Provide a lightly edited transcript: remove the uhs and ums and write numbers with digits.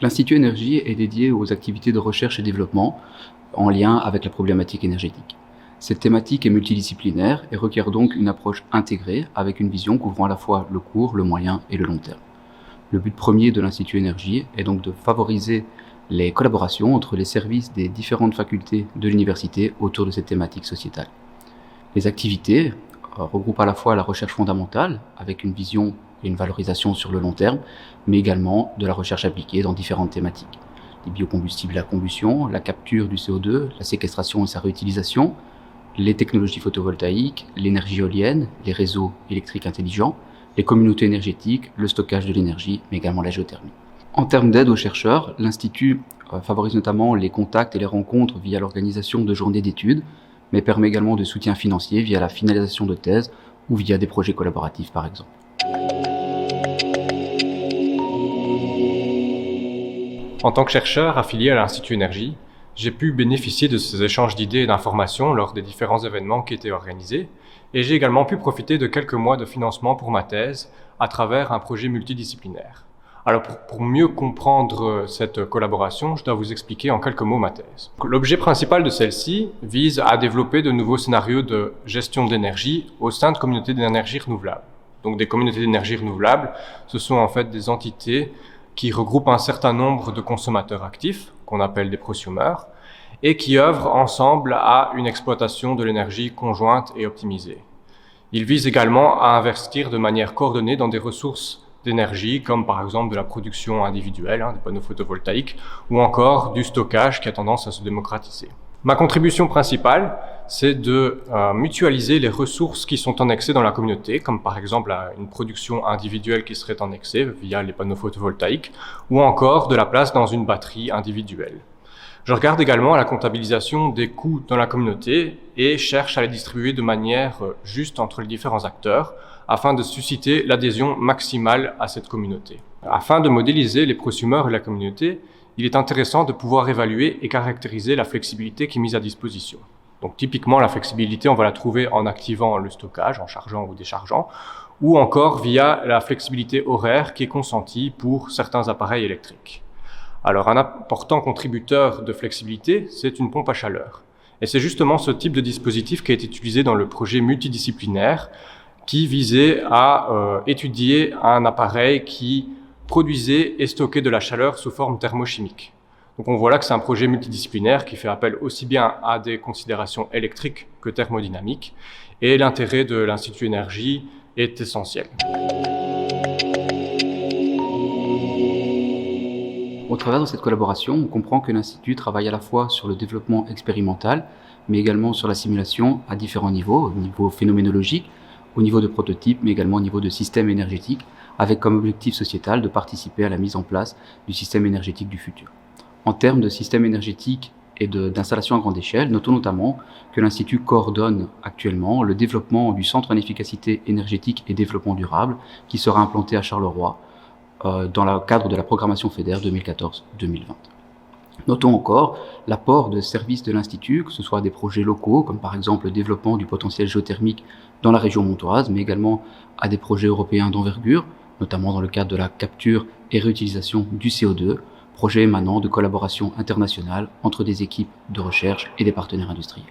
L'Institut Énergie est dédié aux activités de recherche et développement en lien avec la problématique énergétique. Cette thématique est multidisciplinaire et requiert donc une approche intégrée avec une vision couvrant à la fois le court, le moyen et le long terme. Le but premier de l'Institut Énergie est donc de favoriser les collaborations entre les services des différentes facultés de l'université autour de cette thématique sociétale. Les activités regroupent à la fois la recherche fondamentale avec une vision et une valorisation sur le long terme, mais également de la recherche appliquée dans différentes thématiques. Les biocombustibles à combustion, la capture du CO2, la séquestration et sa réutilisation, les technologies photovoltaïques, l'énergie éolienne, les réseaux électriques intelligents, les communautés énergétiques, le stockage de l'énergie, mais également la géothermie. En termes d'aide aux chercheurs, l'Institut favorise notamment les contacts et les rencontres via l'organisation de journées d'études, mais permet également de soutien financier via la finalisation de thèses ou via des projets collaboratifs par exemple. En tant que chercheur affilié à l'Institut Énergie, j'ai pu bénéficier de ces échanges d'idées et d'informations lors des différents événements qui étaient organisés, et j'ai également pu profiter de quelques mois de financement pour ma thèse à travers un projet multidisciplinaire. Alors pour mieux comprendre cette collaboration, je dois vous expliquer en quelques mots ma thèse. L'objet principal de celle-ci vise à développer de nouveaux scénarios de gestion d'énergie au sein de communautés d'énergie renouvelable. Donc des communautés d'énergie renouvelable, ce sont en fait des entités qui regroupent un certain nombre de consommateurs actifs, qu'on appelle des prosumers, et qui œuvrent ensemble à une exploitation de l'énergie conjointe et optimisée. Ils visent également à investir de manière coordonnée dans des ressources d'énergie, comme par exemple de la production individuelle, des panneaux photovoltaïques, ou encore du stockage qui a tendance à se démocratiser. Ma contribution principale, c'est de mutualiser les ressources qui sont annexées dans la communauté, comme par exemple une production individuelle qui serait annexée via les panneaux photovoltaïques, ou encore de la place dans une batterie individuelle. Je regarde également à la comptabilisation des coûts dans la communauté et cherche à les distribuer de manière juste entre les différents acteurs, afin de susciter l'adhésion maximale à cette communauté. Afin de modéliser les prosumers et la communauté, il est intéressant de pouvoir évaluer et caractériser la flexibilité qui est mise à disposition. Donc typiquement, la flexibilité, on va la trouver en activant le stockage, en chargeant ou déchargeant, ou encore via la flexibilité horaire qui est consentie pour certains appareils électriques. Alors un important contributeur de flexibilité, c'est une pompe à chaleur. Et c'est justement ce type de dispositif qui a été utilisé dans le projet multidisciplinaire qui visait à étudier un appareil qui produisait et stockait de la chaleur sous forme thermochimique. Donc on voit là que c'est un projet multidisciplinaire qui fait appel aussi bien à des considérations électriques que thermodynamiques, et l'intérêt de l'Institut Énergie est essentiel. Au travers de cette collaboration, on comprend que l'Institut travaille à la fois sur le développement expérimental, mais également sur la simulation à différents niveaux, au niveau phénoménologique, au niveau de prototypes, mais également au niveau de systèmes énergétiques, avec comme objectif sociétal de participer à la mise en place du système énergétique du futur. En termes de système énergétique et d'installation à grande échelle, notons notamment que l'Institut coordonne actuellement le développement du Centre en efficacité énergétique et développement durable qui sera implanté à Charleroi dans le cadre de la programmation FEDER 2014-2020. Notons encore l'apport de services de l'Institut, que ce soit des projets locaux, comme par exemple le développement du potentiel géothermique dans la région montoise, mais également à des projets européens d'envergure, notamment dans le cadre de la capture et réutilisation du CO2, projets émanant de collaborations internationales entre des équipes de recherche et des partenaires industriels.